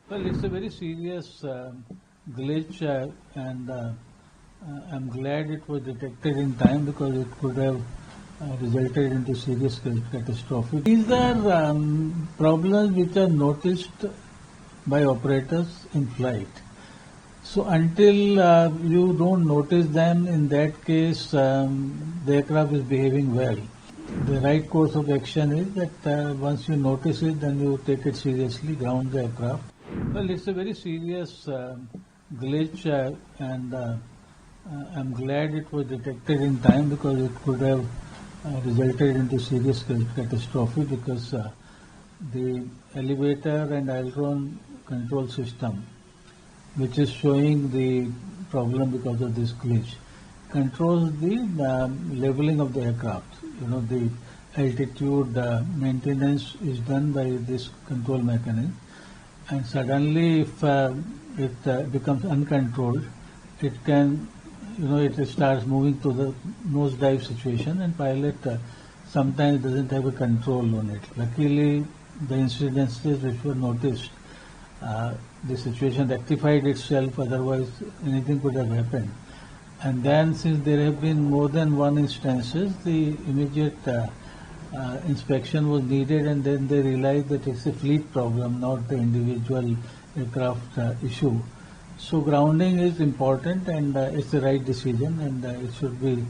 Well, it's a very serious glitch, and I'm glad it was detected in time because it could have resulted into serious catastrophe. These are problems which are noticed by operators in flight. So until you don't notice them, in that case, the aircraft is behaving well. The right course of action is that once you notice it, then you take it seriously, ground the aircraft. Well, it's a very serious glitch, and I'm glad it was detected in time because it could have resulted into serious catastrophe because the elevator and aileron control system, which is showing the problem because of this glitch, controls the leveling of the aircraft. The altitude maintenance is done by this control mechanism, and suddenly if it becomes uncontrolled, it can, it starts moving to the nosedive situation, and pilot sometimes doesn't have a control on it. Luckily, the incidences which were noticed, the situation rectified itself, otherwise anything could have happened. And then, since there have been more than one instances, the immediate inspection was needed, and then they realized that it's a fleet problem, not the individual aircraft issue. So grounding is important, and it's the right decision, and it should be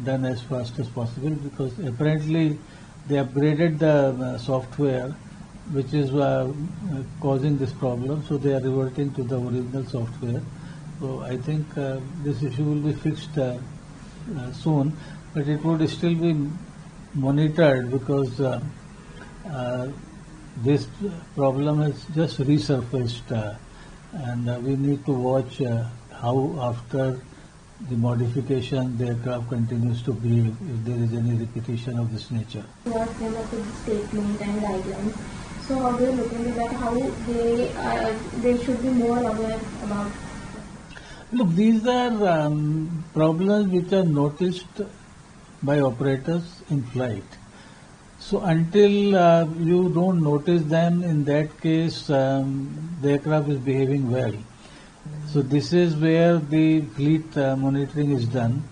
done as fast as possible because apparently they upgraded the software which is causing this problem, so they are reverting to the original software. So I think this issue will be fixed soon, but it would still be monitored because this problem has just resurfaced, and we need to watch how after the modification the aircraft continues to behave if there is any repetition of this nature. What came up with the statement and guidelines? So how do you look into that? How they should be more aware about? Look, these are problems which are noticed by operators in flight. So until you don't notice them, in that case, the aircraft is behaving well. So this is where the fleet monitoring is done.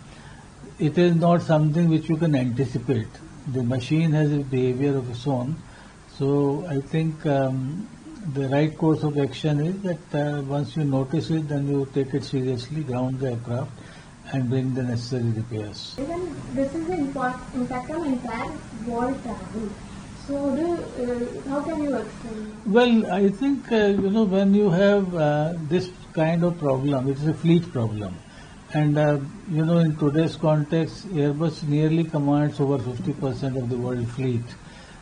It is not something which you can anticipate. The machine has a behavior of its own. So I think the right course of action is that once you notice it, then you take it seriously, ground the aircraft, and bring the necessary repairs. Even this is the impact on entire world travel. So how can you explain? Well, I think when you have this kind of problem, it is a fleet problem, and in today's context, Airbus nearly commands over 50% of the world fleet.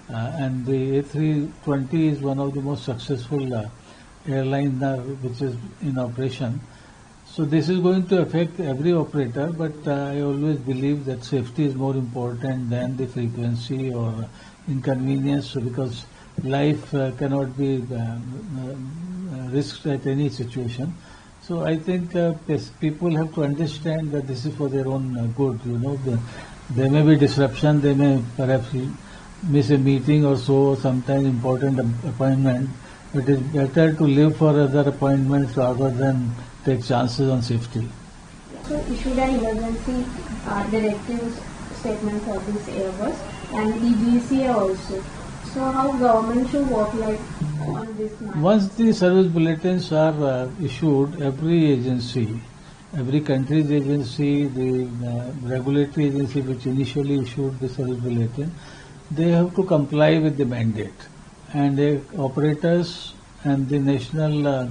And the A320 is one of the most successful airlines which is in operation. So this is going to affect every operator, but I always believe that safety is more important than the frequency or inconvenience because life cannot be risked at any situation. So I think people have to understand that this is for their own good. There may be disruption, they may perhaps miss a meeting or so, sometimes important appointment, but it's better to live for other appointments rather than take chances on safety. So issued an emergency directives statement for this Airbus and EGCA also. So how government should work on this matter? Once the service bulletins are issued, every agency, every country's agency, the regulatory agency which initially issued the service bulletin, they have to comply with the mandate, and the operators and the national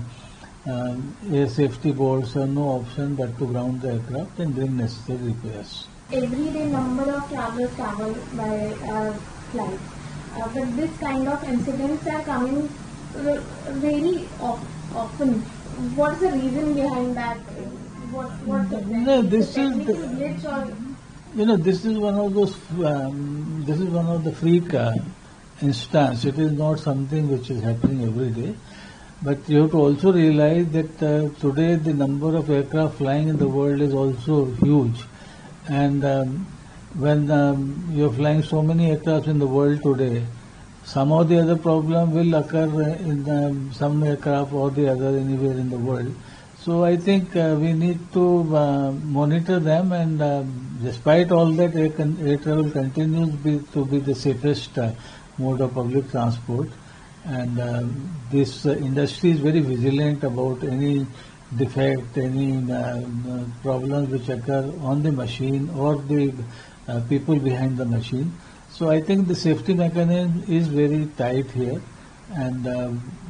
air safety boards have no option but to ground the aircraft and bring necessary repairs. Every day number of travelers travel by flight, but this kind of incidents are coming very often. What's the reason behind that? This is glitch or? This is one of those. This is one of the freak instance. It is not something which is happening every day. But you have to also realize that today the number of aircraft flying in the world is also huge, and when you're flying so many aircraft in the world today, some or the other problem will occur in some aircraft or the other anywhere in the world. So I think we need to monitor them, and despite all that, air travel continues to be the safest mode of public transport. And this industry is very vigilant about any defect, any problems which occur on the machine or the people behind the machine. So I think the safety mechanism is very tight here, and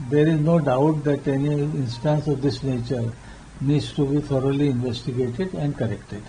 there is no doubt that any instance of this nature needs to be thoroughly investigated and corrected.